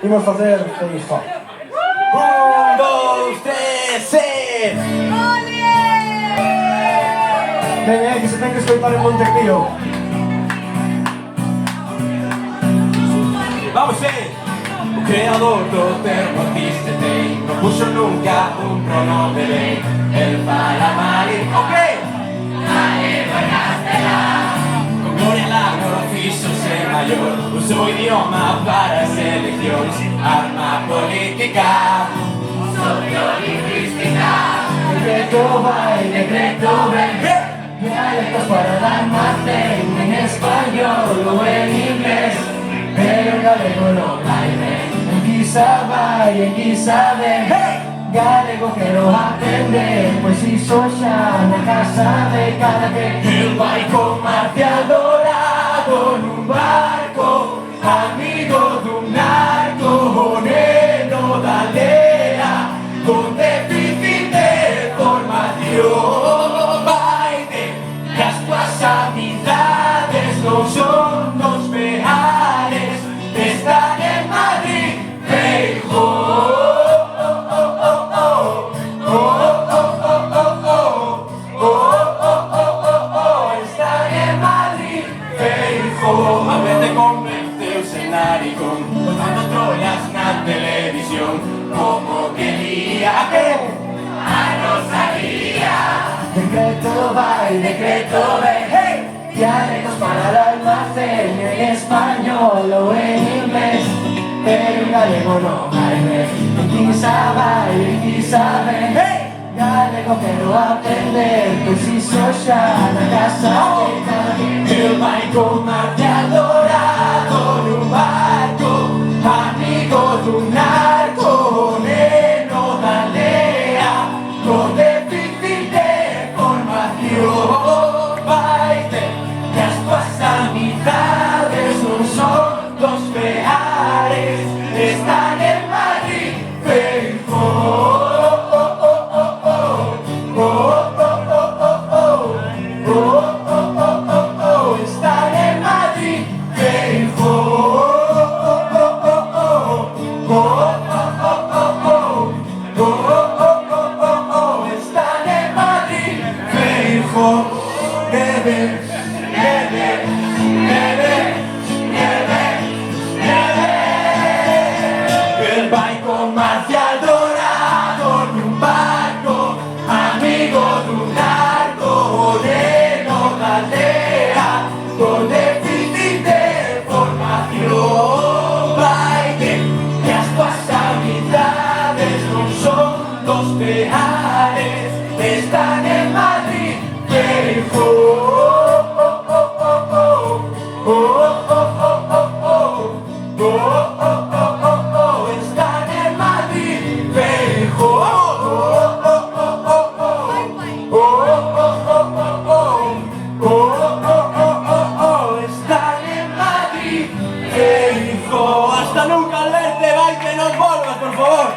Imos facer Feijóo. 1, 2, 3, set! Veña, que se ten que escoitar en Montecrío. Vamos ver! O creador do termo Artiste non puxo nunca un pronome ben. El fala malin, ok! Con gloria largo lo fixo ser maior. Usou o idioma para as eleccións. Arma política, sociolingüística. Decreto vai, decreto ven. Dialectos para el almacén en español o en inglés. Pero en galego non vai ben. En guisa vai, en guisa ven. Galego quero aprender, pois iso xa na casa de cada quen. El vai con Marcial Dorado nun barco, amigo dun narco, neno da aldea, con déficit de formación. Vai de que as túas amizades non son dos peares, están en Madrid, Feijóo. A ver te converteuse en naricón, botando trollas na televisión, como quería que a Rosalía. Decreto vai, decreto ven. Dialectos para el almacén en español o en inglés. Pero en galego non vai ben. En guisa vai, en guisa ven. Galego quero aprender, pois iso xa na casa de cada quen. El vai con Marcial Dorado nun barco, amigo dun narco, neno da aldea, con déficit de formación. Vai ter que as túas amizades non son dos peares, están en Madrid, Feijóo. Están en Madrid, Feijóo. Están en Madrid, Feijóo. Bebe, bebe, bebe, bebe, bebe. El vai con Marcial Dorado nun barco, amigo dun narco, neno da aldea, con déficit de formación. Vai que as túas amizades non son dos peares, están en Madrid, Feijóo. Están en Madrid, Feijóo. Están en Madrid, Feijóo. Hasta nunca, Alberto, vai que nos volvas, por favor.